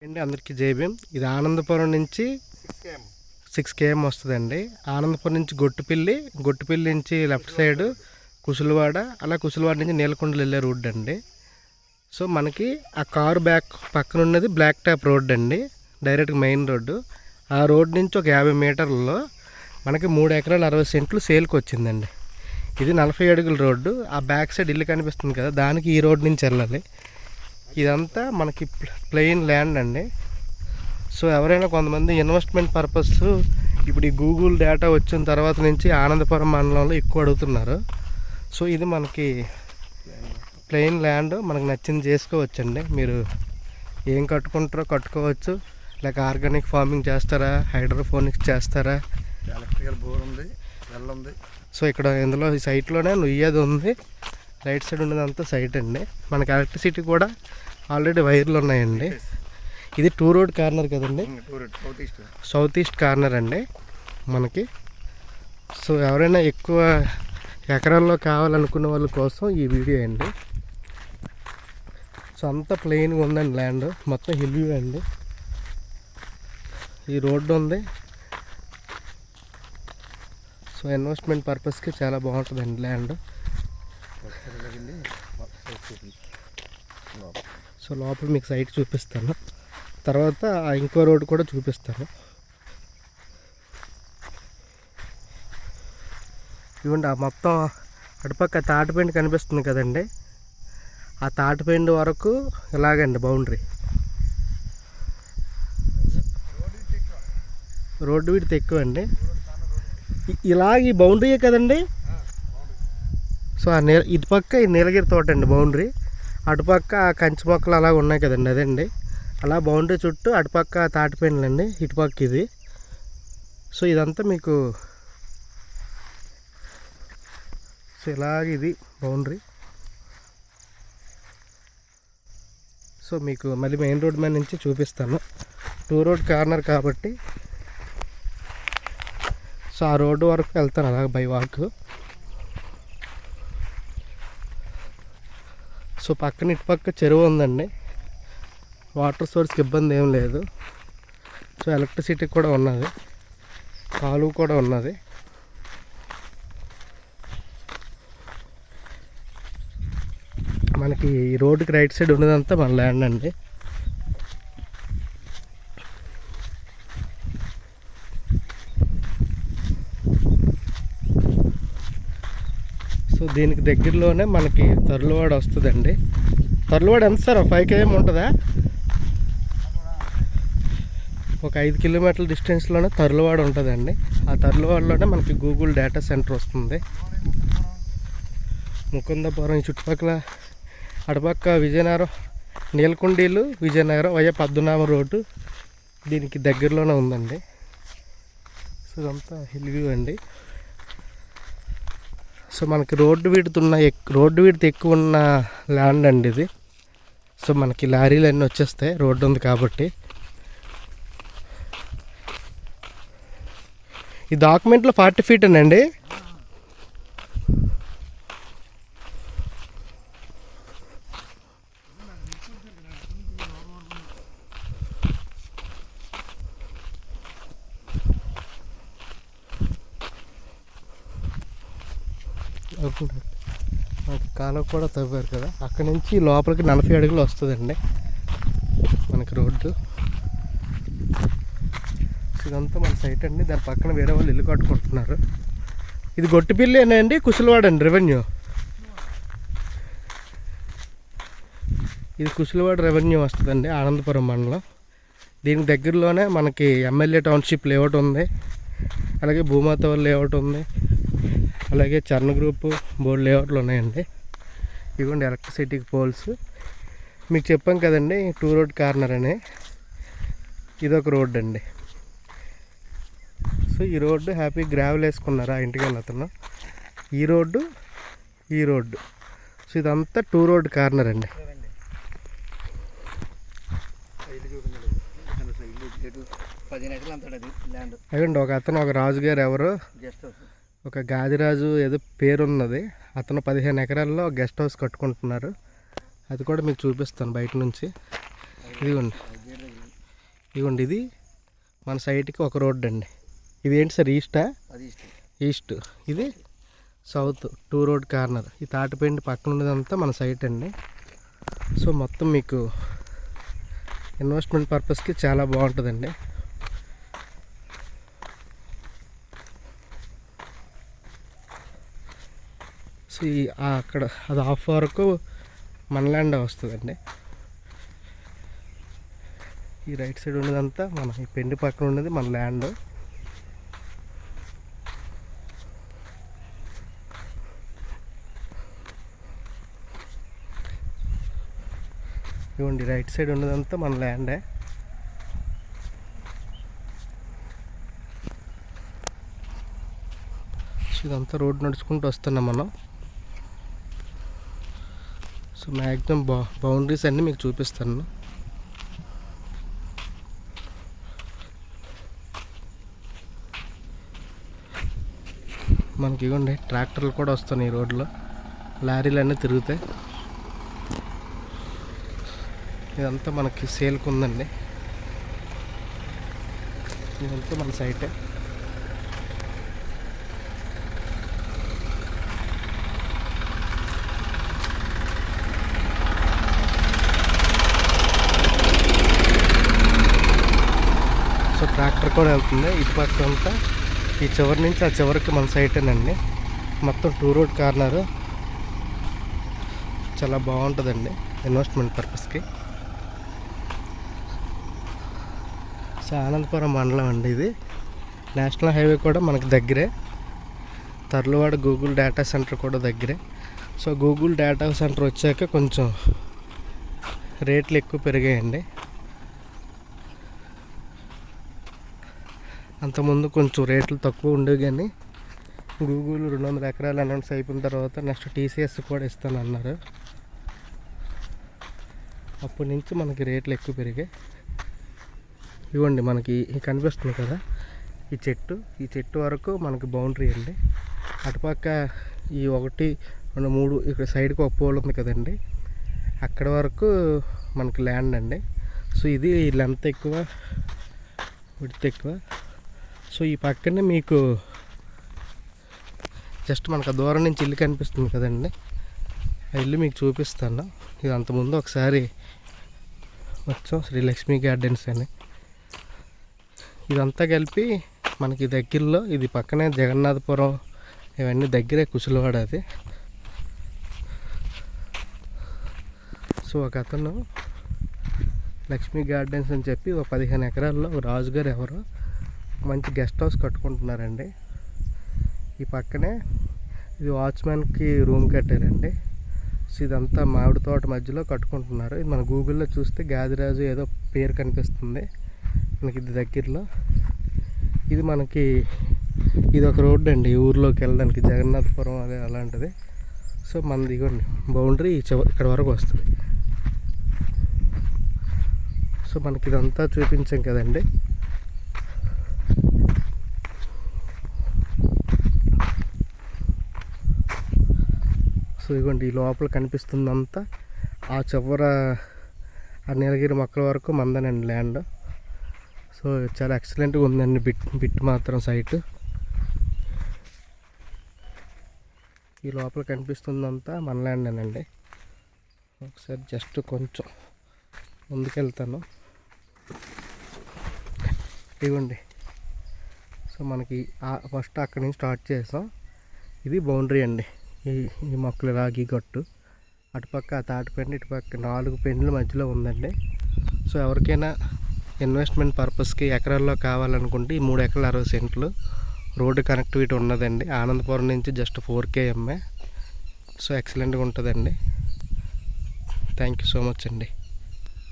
అండి అందరికీ జై భీమ్. ఇది ఆనందపురం నుంచి 6 km వస్తుందండి. ఆనందపురం నుంచి గొట్టుపల్లి నుంచి లెఫ్ట్ సైడ్ కుసులవాడ, అలా కుసులవాడ నుంచి నీలకొండలు వెళ్ళే రోడ్డు అండి. సో మనకి ఆ కారు బ్యాక్ పక్కన ఉన్నది బ్లాక్ టాప్ రోడ్ అండి, డైరెక్ట్గా మెయిన్ రోడ్డు. ఆ రోడ్ నుంచి ఒక 50 మీటర్లలో మనకి 3 ఎకరాల 60 సెంట్లు సేల్కి వచ్చిందండి. ఇది 40 అడుగుల రోడ్డు. ఆ బ్యాక్ సైడ్ ఇల్లు కనిపిస్తుంది కదా, దానికి ఈ రోడ్ నుంచి వెళ్ళాలి. ఇదంతా మనకి ప్లెయిన్ ల్యాండ్ అండి. సో ఎవరైనా కొంతమంది ఇన్వెస్ట్మెంట్ పర్పస్ ఇప్పుడు ఈ గూగుల్ డేటా వచ్చిన తర్వాత నుంచి ఆనందపురం మండలంలో ఎక్కువ అడుగుతున్నారు. సో ఇది మనకి ప్లెయిన్ ల్యాండ్, మనకు నచ్చింది చేసుకోవచ్చండి. మీరు ఏం కట్టుకుంటారో కట్టుకోవచ్చు, లేక ఆర్గానిక్ ఫార్మింగ్ చేస్తారా, హైడ్రోఫోనిక్స్ చేస్తారా, ఎలక్ట్రికల్ బోర్ ఉంది, వెల్ ఉంది. సో ఇక్కడ ఇందులో ఈ సైట్లోనే నుయ్యేది ఉంది. రైట్ సైడ్ ఉన్నదంతా సైట్ అండి. మనకి ఎలక్ట్రిసిటీ కూడా ఆల్రెడీ వైర్లు ఉన్నాయండి. ఇది 2 రోడ్ కార్నర్ కదండి, సౌత్ ఈస్ట్ కార్నర్ అండి మనకి. సో ఎవరైనా ఎక్కువ ఎకరాల్లో కావాలనుకున్న వాళ్ళ కోసం ఈ వీడియో అండి. సో అంతా ప్లెయిన్గా ఉందండి ల్యాండ్, మొత్తం హిల్ వ్యూ అండి. ఈ రోడ్డు ఉంది. సో ఇన్వెస్ట్మెంట్ పర్పస్కి చాలా బాగుంటుందండి ల్యాండ్. సో లోపల మీకు సైట్ చూపిస్తాను, తర్వాత ఇంకో రోడ్ కూడా చూపిస్తాను. ఇవ్వండి, ఆ మొత్తం అటుపక్క తాటిపెండి కనిపిస్తుంది కదండి, ఆ తాటిపెండి వరకు ఇలాగండి బౌండరీ. రోడ్డు విడ్త్ ఎక్కువ అండి. ఇలాగ ఈ బౌండరీయే కదండి. సో ఆ ఇటుపక్క ఈ నీలగిరి తోట అండి బౌండరీ, అటుపక్క కంచి మొక్కలు అలా ఉన్నాయి కదండి, అదండి. అలా బౌండరీ చుట్టూ అటుపక్క తాటిపెండ్లు అండి, ఇటుపక్క ఇది. సో ఇదంతా మీకు సో ఇలాగ ఇది బౌండరీ. సో మీకు మళ్ళీ మెయిన్ రోడ్ మీద నుంచి చూపిస్తాను. 2 రోడ్ కార్నర్ కాబట్టి సో ఆ రోడ్డు వరకు వెళ్తాను అలాగ బై వాక్. సో పక్కన ఇటుపక్క చెరువు ఉందండి, వాటర్ సోర్స్కి ఇబ్బంది ఏం లేదు. సో ఎలక్ట్రిసిటీ కూడా ఉన్నది, కాలువ కూడా ఉన్నది. మనకి ఈ రోడ్డుకి రైట్ సైడ్ ఉన్నదంతా మన ల్యాండ్ అండి. సో దీనికి దగ్గరలోనే మనకి తర్లువాడ వస్తుందండి. తర్లువాడ ఎంత సార్, 5 km ఉంటుందా? ఒక 5 కిలోమీటర్ల డిస్టెన్స్లోనే తర్లువాడ ఉంటుందండి. ఆ తర్లువాడలోనే మనకి గూగుల్ డేటా సెంటర్ వస్తుంది. ముకుందపురం ఈ చుట్టుపక్కల అటుపక్క విజయనగరం, నీలకొండీలు, విజయనగరం వయ్య పద్మనాభ రోడ్డు దీనికి దగ్గరలోనే ఉందండి. సో ఇదంతా హిల్ వ్యూ అండి. సో మనకి రోడ్డు విడ్త్ ఎక్కువ ఉన్న ల్యాండ్ అండి ఇది. సో మనకి లారీలు అన్నీ వచ్చేస్తాయి, రోడ్డు ఉంది కాబట్టి. ఈ డాక్యుమెంట్లో 40 feet అండి. మనకి కాలువ కూడా తవ్వారు కదా, అక్కడి నుంచి లోపలికి 40 అడుగులు వస్తుందండి మనకి రోడ్డు. ఇదంతా మన సైట్ అండి. దాని పక్కన వేరే వాళ్ళు ఇల్లు కట్టుకుంటున్నారు. ఇది గొట్టిపల్లి అండి, కుసులవాడ అండి రెవెన్యూ. ఇది కుసులవాడ రెవెన్యూ వస్తుందండి, ఆనందపురం మండలం. దీనికి దగ్గరలోనే మనకి ఎమ్మెల్యే టౌన్షిప్ లేఅవుట్ ఉంది, అలాగే భూమాత లేఅవుట్ ఉంది, అలాగే చర్ణ గ్రూపు బోర్డు లేఅవుట్లు ఉన్నాయండి. ఇవ్వండి ఎలక్ట్రిసిటీకి పోల్స్. మీకు చెప్పాం కదండి 2 రోడ్ కార్నర్ అని, ఇదొక రోడ్డు అండి. సో ఈ రోడ్డు హ్యాపీ గ్రావెల్ వేసుకున్నారు ఆ ఇంటికి అతను. ఈ రోడ్డు సో ఇదంతా 2 రోడ్ కార్నర్ అండి. అయ్యండి ఒక అతను, ఒక రాజుగారు ఎవరు, ఒక గాదిరాజు ఏదో పేరున్నది, అతను 15 ఎకరాల్లో గెస్ట్ హౌస్ కట్టుకుంటున్నారు. అది కూడా మీకు చూపిస్తాను బయట నుంచి. ఇదిగోండి ఇదిగోండి ఇది మన సైట్కి ఒక రోడ్ అండి. ఇది ఏంటి సార్, ఈస్టా? అది ఇష్టం. ఈస్ట్, ఇది సౌత్, 2 రోడ్ కార్నర్. ఈ తాటిపండి పక్కన ఉన్నదంతా మన సైట్ అండి. సో మొత్తం మీకు ఇన్వెస్ట్మెంట్ పర్పస్కి చాలా బాగుంటుందండి. సో అక్కడ అది ఆఫ్ వరకు మన ల్యాండ్ వస్తుందండి. ఈ రైట్ సైడ్ ఉన్నదంతా మన ఈ పెండి పక్కన ఉన్నది మన ల్యాండ్. ఇవ్వండి రైట్ సైడ్ ఉన్నదంతా మన ల్యాండే. ఇదంతా రోడ్ నడుచుకుంటూ వస్తున్నాం మనం. సో మ్యాక్సిమం బౌండరీస్ అన్నీ మీకు చూపిస్తాను. మనకి ఇవ్వండి ట్రాక్టర్లు కూడా వస్తున్నాయి ఈ రోడ్లో, లారీలు అన్నీ తిరుగుతాయి. ఇదంతా మనకి సేల్కి ఉందండి. ఇదంతా మన సైటే. సో ట్రాక్టర్ కూడా వెళ్తుంది ఇటు పక్క అంతా. ఈ చివరి నుంచి ఆ చివరికి మన సైటేనండి. మొత్తం 2 రోడ్ కార్నర్. చాలా బాగుంటుందండి ఇన్వెస్ట్మెంట్ పర్పస్కి. సో ఆనందపురం మండలం అండి ఇది. నేషనల్ హైవే కూడా మనకు దగ్గరే. తర్లువాడ గూగుల్ డేటా సెంటర్ కూడా దగ్గరే. సో గూగుల్ డేటా సెంటర్ వచ్చాక కొంచెం రేట్లు ఎక్కువ పెరిగాయండి. అంతకుముందు కొంచెం రేట్లు తక్కువ ఉండేవి, కానీ గూగుల్ 200 ఎకరాలు అనౌన్స్ అయిపోయిన తర్వాత నెక్స్ట్ టీసీఎస్ కూడా ఇస్తానన్నారు. అప్పటి నుంచి మనకి రేట్లు ఎక్కువ పెరిగాయి. ఇవ్వండి మనకి కనిపిస్తుంది కదా ఈ చెట్టు వరకు మనకి బౌండరీ అండి. అటుపక్క ఈ 1, 2, 3 ఇక్కడ సైడ్కి ఒక పోల్ ఉంది కదండి, అక్కడ వరకు మనకి ల్యాండ్ అండి. సో ఇది లెంత్ ఎక్కువ, విడ్త్ ఎక్కువ. సో ఈ పక్కనే మీకు జస్ట్ మనకు దూరం నుంచి ఇల్లు కనిపిస్తుంది కదండి, ఆ ఇల్లు మీకు చూపిస్తాను. ఇది అంతకుముందు ఒకసారి వచ్చాం, శ్రీ లక్ష్మీ గార్డెన్స్ అని. ఇదంతా కలిపి మనకి దగ్గరలో, ఇది పక్కనే జగన్నాథపురం, ఇవన్నీ దగ్గరే కుసులవాడ అది. సో ఒక అతను లక్ష్మీ గార్డెన్స్ అని చెప్పి ఒక 15 ఎకరాల్లో రాజుగారు ఎవరో మంచి గెస్ట్ హౌస్ కట్టుకుంటున్నారండి. ఈ పక్కనే ఇది వాచ్మెన్కి రూమ్ కట్టారండి. సో ఇదంతా మామిడి తోట మధ్యలో కట్టుకుంటున్నారు. ఇది మన గూగుల్లో చూస్తే గాదిరాజు ఏదో పేరు కనిపిస్తుంది మనకి ఇది దగ్గరలో. ఇది మనకి ఇది ఒక రోడ్డు అండి ఊర్లోకి వెళ్ళడానికి, జగన్నాథపురం అదే అలాంటిది. సో మనది ఇగోండి బౌండరీ ఇక్కడ వరకు వస్తుంది. సో మనకి ఇదంతా చూపించాం కదండి. సో ఇదిగోండి ఈ లోపల కనిపిస్తుందంతా ఆ చివర ఆ నీలగిరి మొక్కల వరకు మందనండి ల్యాండ్. సో చాలా ఎక్సలెంట్గా ఉందండి బిట్ మాత్రం సైట్. ఈ లోపల కనిపిస్తుందంతా మన ల్యాండేనండి. ఒకసారి జస్ట్ కొంచెం ముందుకెళ్తాను. ఇవ్వండి. సో మనకి ఫస్ట్ అక్కడి నుంచి స్టార్ట్ చేసాం. ఇది బౌండరీ అండి. ఈ మొక్కలు రాగి గట్టు, అటుపక్క ఆ తాటిపెండి, ఇటుపక్క 4 పెండ్ల మధ్యలో ఉందండి. సో ఎవరికైనా ఇన్వెస్ట్మెంట్ పర్పస్కి ఎకరాల్లో కావాలనుకుంటే ఈ 3 ఎకరాలు 60 సెంట్లు రోడ్డు కనెక్టివిటీ ఉన్నదండి. ఆనందపురం నుంచి జస్ట్ 4 km. సో ఎక్సలెంట్గా ఉంటుందండి. థ్యాంక్ యూ సో మచ్ అండి.